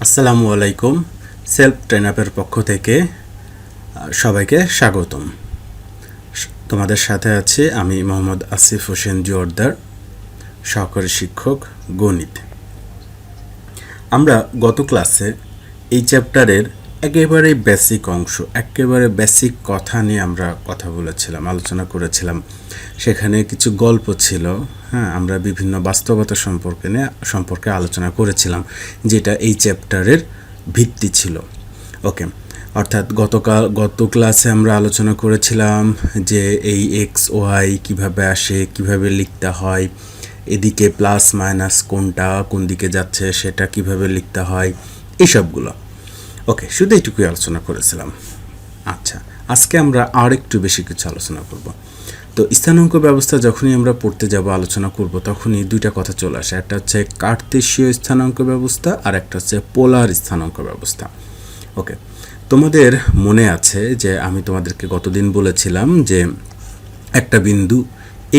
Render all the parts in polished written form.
আসসালামু আলাইকুম। সেলফ ট্রেনআপের পক্ষ থেকে সবাইকে স্বাগতম। তোমাদের সাথে আছি আমি মোহাম্মদ আসিফ হোসেন জোয়ারদার, সহকারী শিক্ষক গণিত। আমরা গত ক্লাসে এই চ্যাপ্টারের একেবারে বেসিক অংশ, একেবারে বেসিক কথা নিয়ে আমরা কথা বলেছিলাম, আলোচনা করেছিলাম। সেখানে কিছু গল্প ছিল, আমরা বিভিন্ন বাস্তবতা সম্পর্কে আলোচনা করেছিলাম, যেটা এই চ্যাপ্টারের ভিত্তি ছিল। ওকে, অর্থাৎ গত ক্লাসে আমরা আলোচনা করেছিলাম যে এই এক্স ওয়াই কীভাবে আসে, কিভাবে লিখতে হয়, এদিকে প্লাস মাইনাস কোনটা কোন দিকে যাচ্ছে সেটা কিভাবে লিখতে হয়, এইসবগুলো। ওকে, শুধু এইটুকুই আলোচনা করেছিলাম। আচ্ছা, আজকে আমরা আর একটু বেশি কিছু আলোচনা করব। তো স্থানাঙ্ক ব্যবস্থা যখনই আমরা পড়তে যাব, আলোচনা করব, তখনই দুইটা কথা চলে আসে। একটা হচ্ছে কার্তেশীয় স্থানাঙ্ক ব্যবস্থা আর একটা হচ্ছে পোলার স্থানাঙ্ক ব্যবস্থা। ওকে, তোমাদের মনে আছে যে আমি তোমাদেরকে গতদিন বলেছিলাম যে একটা বিন্দু,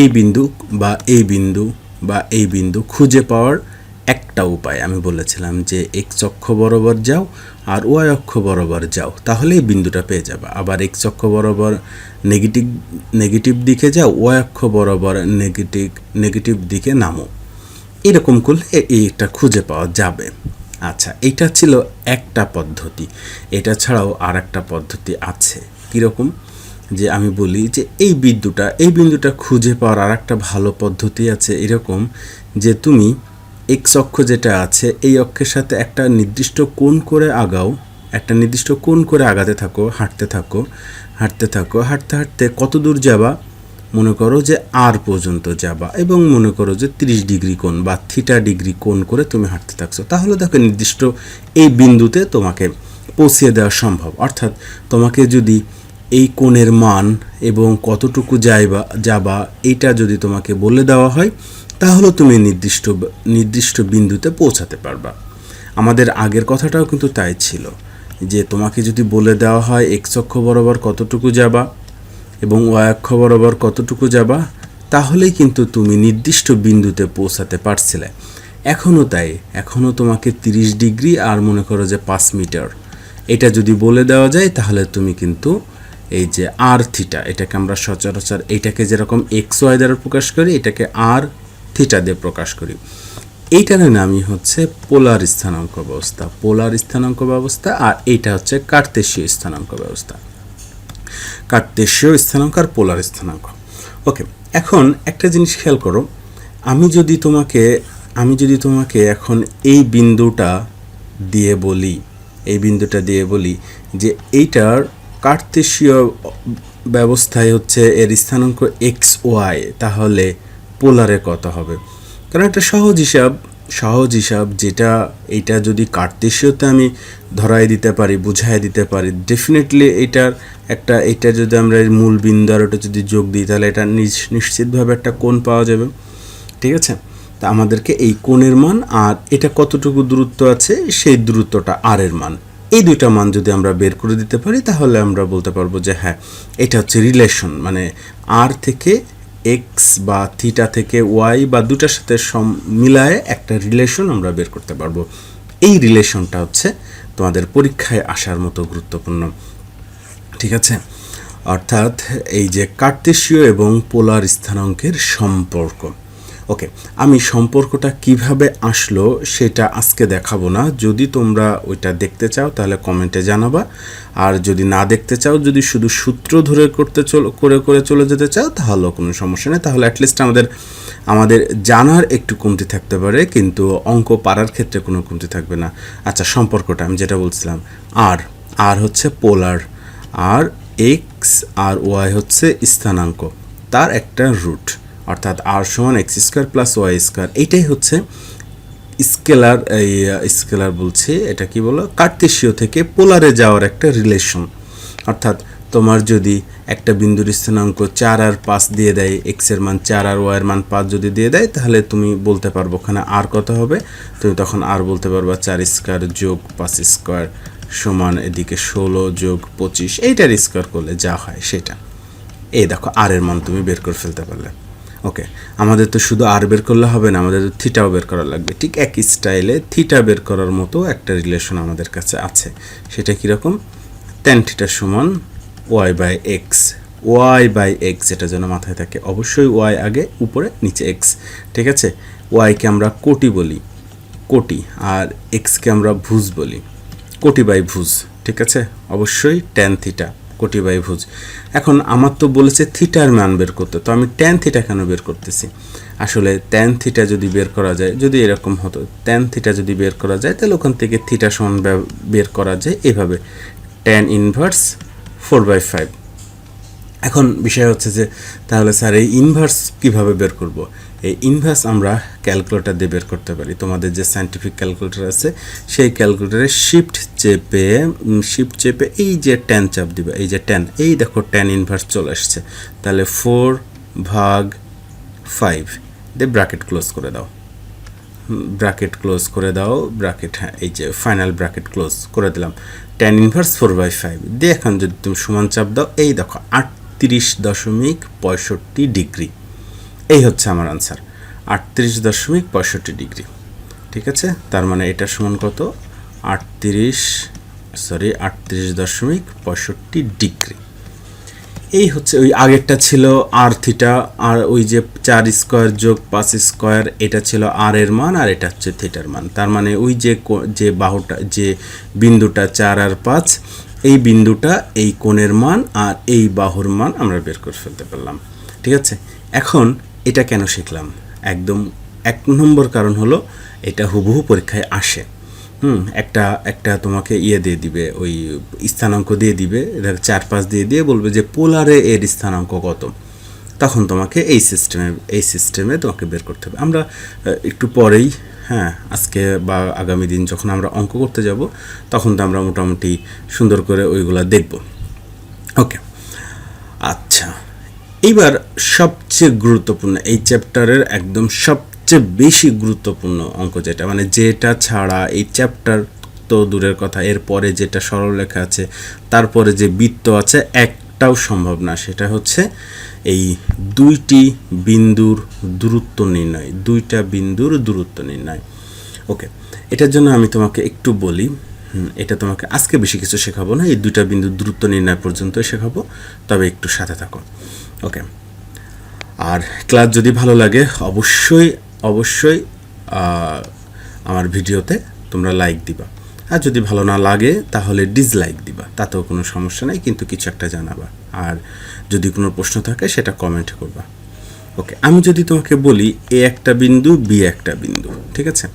এই বিন্দু বা এই বিন্দু বা এই বিন্দু খুঁজে পাওয়ার একটা উপায় আমি বলেছিলাম যে এক্স অক্ষ বরাবর যাও আর ওয়াই অক্ষ বরাবর যাও, তাহলে এই বিন্দুটা পেয়ে যাবে। আবার এক্স অক্ষ বরাবর নেগেটিভ দিকে যাও, ওয়াই অক্ষ বরাবর নেগেটিভ দিকে নামো, এরকম করলে এইটা খুঁজে পাওয়া যাবে। আচ্ছা, এটা ছিল একটা পদ্ধতি। এটা ছাড়াও আর একটা পদ্ধতি আছে। কীরকম? যে আমি বলি যে এই বিন্দুটা খুঁজে পাওয়ার আর একটা ভালো পদ্ধতি আছে, এরকম যে তুমি এক্স অক্ষ যেটা আছে এই অক্ষের সাথে একটা নির্দিষ্ট কোণ করে আগাও, একটা নির্দিষ্ট কোণ করে আগাতে থাকো, হাঁটতে হাঁটতে কত দূর যাবা? মনে করো যে আর পর্যন্ত যাবা, এবং মনে করো যে 30 ডিগ্রি কোণ বা থিটা ডিগ্রি কোণ করে তুমি হাঁটতে থাকছো, তাহলে দেখো নির্দিষ্ট এই বিন্দুতে তোমাকে পৌঁছিয়ে দেওয়া সম্ভব। অর্থাৎ তোমাকে যদি এই কোণের মান এবং কতটুকু যাবা এইটা যদি তোমাকে বলে দেওয়া হয়, তাহলে তুমি নির্দিষ্ট বিন্দুতে পৌঁছাতে পারবা। আমাদের আগের কথাটাও কিন্তু তাই ছিল, যে তোমাকে যদি বলে দেওয়া হয় এক্স অক্ষ বরাবর কতটুকু যাবা এবং ওয়াই অক্ষ বরাবর কতটুকু যাবা, তাহলেই কিন্তু তুমি নির্দিষ্ট বিন্দুতে পৌঁছাতে পারছিলে। এখনও তাই, এখনও তোমাকে 30 ডিগ্রি আর মনে করো যে 5 মিটার এটা যদি বলে দেওয়া যায়, তাহলে তুমি কিন্তু এই যে আর থিটা, এটাকে আমরা সচরাচর এইটাকে যেরকম এক্স ওয়াই দ্বারা প্রকাশ করি, এটাকে আর থিটা দিয়ে প্রকাশ করি। এইটার নামই হচ্ছে পোলার স্থানাঙ্ক ব্যবস্থা। আর এইটা হচ্ছে কার্তেশীয় স্থানাঙ্ক ব্যবস্থা, কার্তেশীয় স্থানাঙ্ক আর পোলার স্থানাঙ্ক। ওকে, এখন একটা জিনিস খেয়াল করো, আমি যদি তোমাকে এখন এই বিন্দুটা দিয়ে বলি যে এইটার কার্তেশীয় ব্যবস্থায় হচ্ছে এর স্থানাঙ্ক এক্স ওয়াই, তাহলে পোলারে কত হবে? কারণ একটা সহজ হিসাব যেটা, এইটা যদি কার্তেশীয়তে আমি বুঝাই দিতে পারি, ডেফিনেটলি এটা যদি আমরা এর মূল বিন্দু আর ওটা যদি যোগ দিই, তাহলে এটা নিশ্চিতভাবে একটা কোণ পাওয়া যাবে। ঠিক আছে, তা আমাদেরকে এই কোণের মান আর এটা কতটুকু দূরত্ব আছে সেই দূরত্বটা আর এর মান, এই দুইটা মান যদি আমরা বের করে দিতে পারি, তাহলে আমরা বলতে পারবো যে হ্যাঁ, এটা হচ্ছে রিলেশন, মানে আর থেকে এক্স বা থিটা থেকে ওয়াই বা দুটার সাথে মিলায়ে একটা রিলেশন আমরা বের করতে পারবো। এই রিলেশনটা হচ্ছে তোমাদের পরীক্ষায় আসার মতো গুরুত্বপূর্ণ। ঠিক আছে, অর্থাৎ এই যে কার্তেশীয় এবং পোলার স্থানাঙ্কের সম্পর্ক। ওকে, আমি সম্পর্কটা কিভাবে আসলো সেটা আজকে দেখাবো না। যদি তোমরা ওইটা দেখতে চাও তাহলে কমেন্টে জানাবা, আর যদি না দেখতে চাও, যদি শুধু সূত্র ধরে করে চলে যেতে চাও, তাহলেও কোনো সমস্যা নেই। তাহলে অ্যাটলিস্ট আমাদের জানার একটু কমতি থাকতে পারে, কিন্তু অঙ্ক পারার ক্ষেত্রে কোনো কমতি থাকবে না। আচ্ছা, সম্পর্কটা আমি যেটা বলছিলাম, আর হচ্ছে পোলার, আর এক্স আর ওয়াই হচ্ছে স্থানাঙ্ক, তার একটা রুট, অর্থাৎ আর সমান x square plus y square. এইটাই হচ্ছে স্কেলার বলছি, এটা কি বলো, কার্তেশীয় থেকে পোলারে যাওয়ার একটা রিলেশন। অর্থাৎ তোমার যদি একটা বিন্দুর স্থানাঙ্ক 4 আর 5 দিয়ে দেয়, এক্সের মান 4 আর ওয়াইয়ের মান 5 যদি দিয়ে দেয়, তাহলে তুমি বলতে পারবো ওখানে আর কত হবে। তুমি তখন আর বলতে পারবা 4 স্কোয়ার যোগ 5 স্কোয়ার সমান এদিকে 16 যোগ 25, এইটার স্কোয়ার করলে যা হয় সেটা। এই দেখো আর এর মান তুমি বের করে ফেলতে পারলে। ওকে, আমাদের তো শুধু আর বের করলে হবে না, আমাদের তো থিটাও বের করা লাগবে। ঠিক একই স্টাইলে থিটা বের করার মতো একটা রিলেশন আমাদের কাছে আছে। সেটা কীরকম? ট্যান থিটা সমান y by x. Y by x, এটা যেন মাথায় থাকে, অবশ্যই ওয়াই আগে, উপরে নিচে এক্স। ঠিক আছে, ওয়াইকে আমরা কোটি বলি, কোটি, আর এক্সকে আমরা ভুজ বলি, কোটি বাই ভুজ। ঠিক আছে, অবশ্যই ট্যান থিটা কোটি বাই ভুজ। এখন আমার তো বলেছে থিটার মান বের করতে, তো আমি ট্যান থিটা কেন বের করতেছি? আসলে ট্যান থিটা যদি বের করা যায়, যদি এরকম হতো ট্যান থিটা যদি বের করা যায়, তাহলে ওখান থেকে থিটা সমান বের করা যায় এভাবে, ট্যান ইনভার্স 4/5। এখন বিষয় হচ্ছে যে তাহলে স্যার এই ইনভার্স কীভাবে বের করব? এই ইনভার্স আমরা ক্যালকুলেটর দিয়ে বের করতে পারি। তোমাদের যে সায়েন্টিফিক ক্যালকুলেটর আছে সেই ক্যালকুলেটরে শিফট চেপে এই যে ট্যান চাপ দিবে, এই যে ট্যান, এই দেখো ট্যান ইনভার্স চলে আসছে। তাহলে 4/5 দিয়ে ব্র্যাকেট ক্লোজ করে দাও, ব্র্যাকেট, হ্যাঁ, এই যে ফাইনাল ব্র্যাকেট ক্লোজ করে দিলাম। ট্যান ইনভার্স 4/5 দিয়ে এখন যদি তুমি সমান চাপ দাও, এই দেখো 38.65 ডিগ্রি। এই হচ্ছে আমার আনসার, 38.65 ডিগ্রি। ঠিক আছে, তার মানে এটা সমান কত? 38.65 ডিগ্রি। এই হচ্ছে, ওই আগেরটা ছিল আর থিটা, আর ওই যে 4 স্কোয়ার যোগ 5 স্কোয়ার, এটা ছিল আর এর মান, আর এটা হচ্ছে থিটার মান। তার মানে ওই যে বাহুটা, যে বিন্দুটা 4 আর 5, এই বিন্দুটা এই কোণের মান আর এই বাহুর মান আমরা বের করে ফেলতে পারলাম। ঠিক আছে, এখন এটা কেন শিখলাম? একদম 1 নম্বর কারণ হলো এটা হুবহু পরীক্ষায় আসে। একটা তোমাকে দিয়ে দিবে, ওই স্থানাঙ্ক দিয়ে দিবে, 4-5 দিয়ে বলবে যে পোলারে এর স্থানাঙ্ক কত, তখন তোমাকে এই সিস্টেমে তোমাকে বের করতে হবে। আমরা একটু পরেই, হ্যাঁ, আজকে বা আগামী দিন যখন আমরা অঙ্ক করতে যাব, তখন তো আমরা মোটামুটি সুন্দর করে ওইগুলা দেখব। ওকে, আচ্ছা, এইবার সবচেয়ে গুরুত্বপূর্ণ এই চ্যাপ্টারের একদম সবচেয়ে বেশি গুরুত্বপূর্ণ অঙ্ক যেটা, মানে যেটা ছাড়া এই চ্যাপ্টার তো দূরের কথা, এরপরে যেটা সরলরেখা আছে, তারপরে যে বৃত্ত আছে, একটাও সম্ভব না। সেটা হচ্ছে এই দুইটা বিন্দুর দূরত্ব নির্ণয়। ওকে, এটার জন্য আমি তোমাকে একটু বলি, এটা তোমাকে আজকে বেশি কিছু শেখাবো না, এই দুইটা বিন্দুর দূরত্ব নির্ণয় পর্যন্ত শেখাবো, তবে একটু সাথে থাকো। ওকে, আর ক্লাস যদি ভালো লাগে অবশ্যই আমার ভিডিওতে তোমরা লাইক দিবা, আর যদি ভালো না লাগে তাহলে ডিসলাইক দিবা, তাতেও কোনো সমস্যা নেই, কিন্তু কিছু একটা জানাবা। আর যদি কোনো প্রশ্ন থাকে সেটা কমেন্ট করবা। ওকে, আমি যদি তোমাকে বলি এ একটা বিন্দু, বি একটা বিন্দু, ঠিক আছে,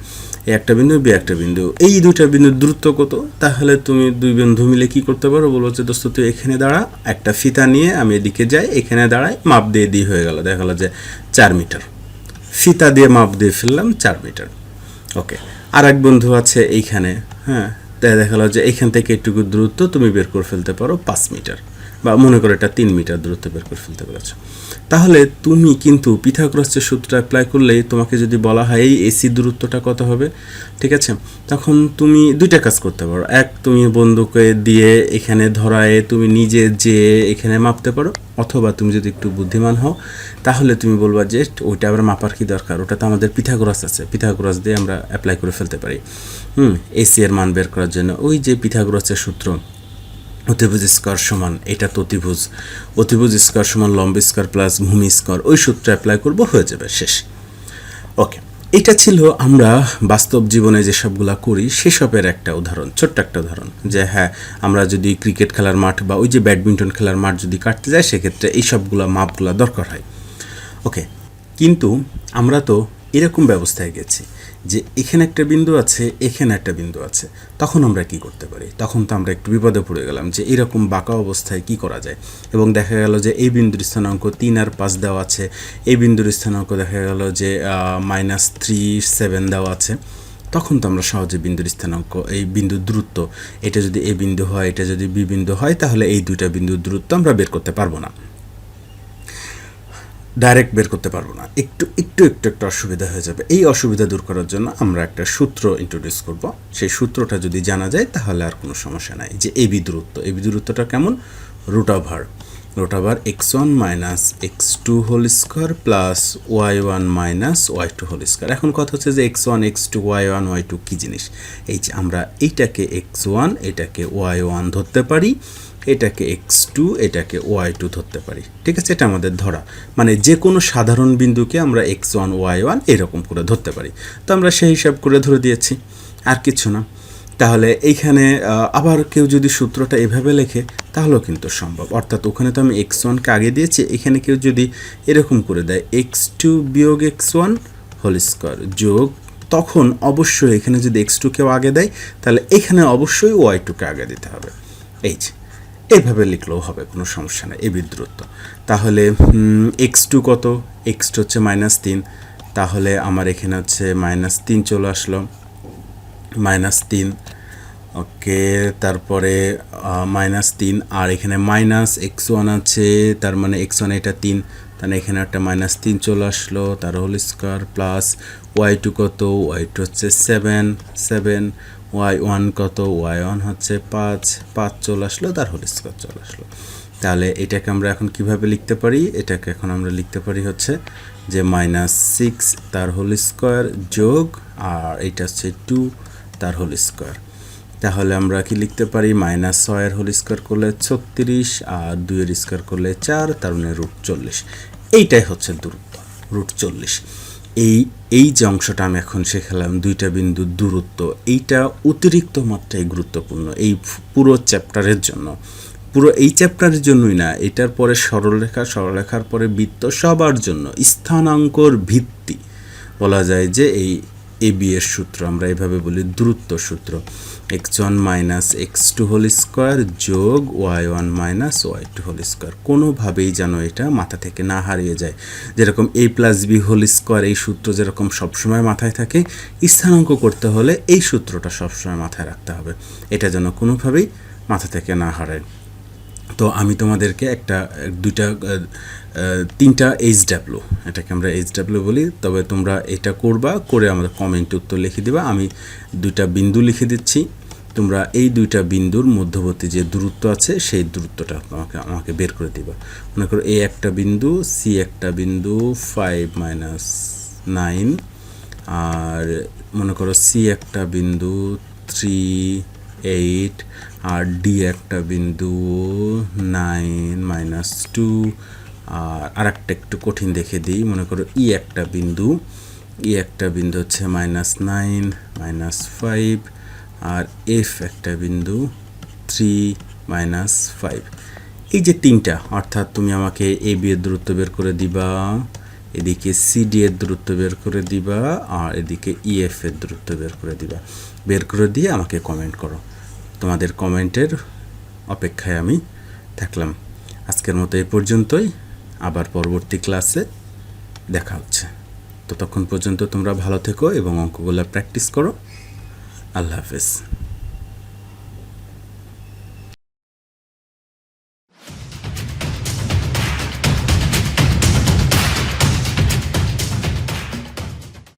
এ একটা বিন্দু, বি একটা বিন্দু, এই দুইটা বিন্দুর দূরত্ব কত? তাহলে তুমি দুই বন্ধু মিলে কি করতে পারো? বলবো যে দোস্ত তুই এখানে দাঁড়া, একটা ফিতা নিয়ে আমি এদিকে যাই, এখানে দাঁড়াই, মাপ দিয়ে হয়ে গেল, দেখা গেলো যে 4 মিটার, ফিতা দিয়ে মাপ দিয়ে ফেললাম 4 মিটার। ওকে, আর এক বন্ধু আছে এইখানে, হ্যাঁ, তাই দেখা গেলো যে এইখান থেকে একটুকু দূরত্ব তুমি বের করে ফেলতে পারো 5 মিটার, বা মনে করো এটা 3 মিটার দূরত্ব বের করে ফেলতে পেরেছো। তাহলে তুমি কিন্তু পিথাগোরাসের সূত্র অ্যাপ্লাই করলেই তোমাকে যদি বলা হয় এই এসি দূরত্বটা কত হবে, ঠিক আছে, তখন তুমি দুইটা কাজ করতে পারো। এক, তুমি বন্ধুকে দিয়ে এখানে ধরায় তুমি নিজে যে এখানে মাপতে পারো, অথবা তুমি যদি একটু বুদ্ধিমান হও তাহলে তুমি বলবা যে ওইটা আবার মাপার কি দরকার, ওটা তো আমাদের পিথাগোরাস আছে, পিথাগোরাস দিয়ে আমরা অ্যাপ্লাই করে ফেলতে পারি এসি এর মান বের করার জন্য। ওই যে পিথাগোরাসের সূত্র, অতিভুজ স্কয়ার সমান, এটা তো অতিভুজ স্কয়ার সমান লম্ব স্কয়ার প্লাস ভূমি স্কয়ার, ওই সূত্র অ্যাপ্লাই করব, হয়ে যাবে, শেষ। ওকে, এটা ছিল আমরা বাস্তব জীবনে যে সবগুলা করি সেসবের একটা উদাহরণ, ছোট্ট একটা উদাহরণ, যে হ্যাঁ, আমরা যদি ক্রিকেট খেলার মাঠ বা ওই যে ব্যাডমিন্টন খেলার মাঠ যদি কাটতে যাই, সেক্ষেত্রে এই সবগুলা মাপগুলা দরকার হয়। ওকে, কিন্তু আমরা তো এরকম ব্যবস্থায় গেছি যে এখানে একটা বিন্দু আছে, এখানে একটা বিন্দু আছে, তখন আমরা কি করতে পারি? তখন তো আমরা একটু বিপদে পড়ে গেলাম যে এরকম বাঁকা অবস্থায় কি করা যায়, এবং দেখা গেল যে এই বিন্দুর স্থানাঙ্ক 3 আর 5 দেওয়া আছে, এই বিন্দুর স্থানাঙ্ক দেখা গেল যে -3, 7 দেওয়া আছে, তখন তো আমরা সহজে বিন্দুর স্থানাঙ্ক, এই বিন্দুর দূরত্ব, এটা যদি এ বিন্দু হয়, এটা যদি বি বিন্দু হয়, তাহলে এই দুইটা বিন্দুর দূরত্ব আমরা বের করতে পারবো না, ডাইরেক্ট বের করতে পারবো না, একটু অসুবিধা হয়ে যাবে। এই অসুবিধা দূর করার জন্য আমরা একটা সূত্র ইন্ট্রোডিউস করব। সেই সূত্রটা যদি জানা যায় তাহলে আর কোনো সমস্যা নাই। যে এবি দূরত্বটা কেমন? √, Root over x1 minus x2 whole square plus y1 minus y2 whole square. এখন কথা হচ্ছে যে x1 x2 y1 y2 কী জিনিস? এই যে আমরা এইটাকে x1 এটাকে y1 ধরতে পারি, এটাকে x2 এটাকে y2 ধরতে পারি, ঠিক আছে? এটা আমাদের ধরা, মানে যে কোনো সাধারণ বিন্দুকে আমরা x1 y1 এরকম করে ধরতে পারি। তো আমরা সেই হিসাব করে ধরে দিয়েছি, আর কিছু না। তাহলে এইখানে আবার কেউ যদি সূত্রটা এভাবে লেখে তাহলেও কিন্তু সম্ভব, অর্থাৎ ওখানে তো আমি x1কে আগে দিয়েছি, এখানে কেউ যদি এরকম করে দেয় x2 বিয়োগ x1 হোল স্কোয়ার যোগ, তখন অবশ্যই এখানে যদি x2কেও আগে দেয় তাহলে এখানে অবশ্যই y2কে আগে দিতে হবে। এই যে এইভাবে লিখলেও হবে, কোনো সমস্যা নেই, এই দূরত্ব। তাহলে x2 কত? x2 হচ্ছে -3, তাহলে আমার এখানে হচ্ছে -3 চলে আসলো, -3, ওকে। তারপরে -3, আর এখানে মাইনাস x1 আছে, তার মানে x1 এটা 3, তাহলে এখানে একটা -3 চলে আসলো, তার হোল স্কোয়ার প্লাস y2 কত? y2 হচ্ছে 7, y1 কত? y1 হচ্ছে 5 চলে আসলো, তার হোল স্কোয়ার চলে আসলো। তাহলে এটাকে আমরা এখন কিভাবে লিখতে পারি? এটাকে এখন আমরা লিখতে পারি হচ্ছে যে -6 তার হোল স্কোয়ার যোগ, আর এটা হচ্ছে 2 তার হোল স্কোয়ার। তাহলে আমরা কি লিখতে পারি? -6 এর হোল স্কোয়ার করলে 36, আর 2 এর স্কোয়ার করলে 4, তার মানে √40। এইটাই হচ্ছে দূরত্ব, √40। এই যে অংশটা আমি এখন শেখালাম, দুইটা বিন্দুর দূরত্ব, এইটা অতিরিক্ত মাত্রায় গুরুত্বপূর্ণ এই পুরো চ্যাপ্টারের জন্য। পুরো এই চ্যাপ্টারের জন্যই না, এটার পরে সরলরেখা, সরলরেখার পরে বৃত্ত, সবার জন্য স্থানাঙ্কর ভিত্তি বলা যায় যে এই এবি এর সূত্র আমরা এভাবে বলি দূরত্ব সূত্র, x1 minus x2 whole square যোগ y1 minus y2 whole square. কোনোভাবেই যেন এটা মাথা থেকে না হারিয়ে যায়। যেরকম a plus b whole square, এই সূত্র যেরকম সবসময় মাথায় থাকে, স্থানাঙ্ক করতে হলে এই সূত্রটা সবসময় মাথায় রাখতে হবে, এটা যেন কোনোভাবেই মাথা থেকে না হারায়। তো আমি তোমাদেরকে তিনটা HW, এটাকে আমরা HW বলি, তবে তোমরা এটা করবা, করে আমাদের কমেন্ট উত্তর লিখে দিবা। আমি দুইটা বিন্দু লিখে দিচ্ছি, তোমরা এই দুইটা বিন্দুর মধ্যবর্তী যে দূরত্ব আছে সেই দূরত্বটা আমাকে বের করে দিবা। মনে করো A একটা বিন্দু, C একটা বিন্দু 5 - 9, আর মনে করো C একটা বিন্দু 3 8, আর D একটা বিন্দু 9 - 2, আর একটা একটু কঠিন দেখে দিই, মনে করো E একটা বিন্দু হচ্ছে -9 - 5, আর F একটা বিন্দু 3 - 5। এই যে তিনটা, অর্থাৎ তুমি আমাকে AB এর দূরত্ব বের করে দিবা, এদিকে CD এর দূরত্ব বের করে দিবা, আর এদিকে EF এর দূরত্ব বের করে দিয়ে আমাকে কমেন্ট করো। তোমাদের কমেন্টের অপেক্ষায় আমি থাকলাম। আজকের মতো এই পর্যন্তই, আবার পরবর্তী ক্লাসে দেখা হচ্ছে। ততক্ষণ পর্যন্ত তোমরা ভালো থেকো এবং অঙ্কগুলো প্র্যাকটিস করো। আল্লাহ হাফেজ।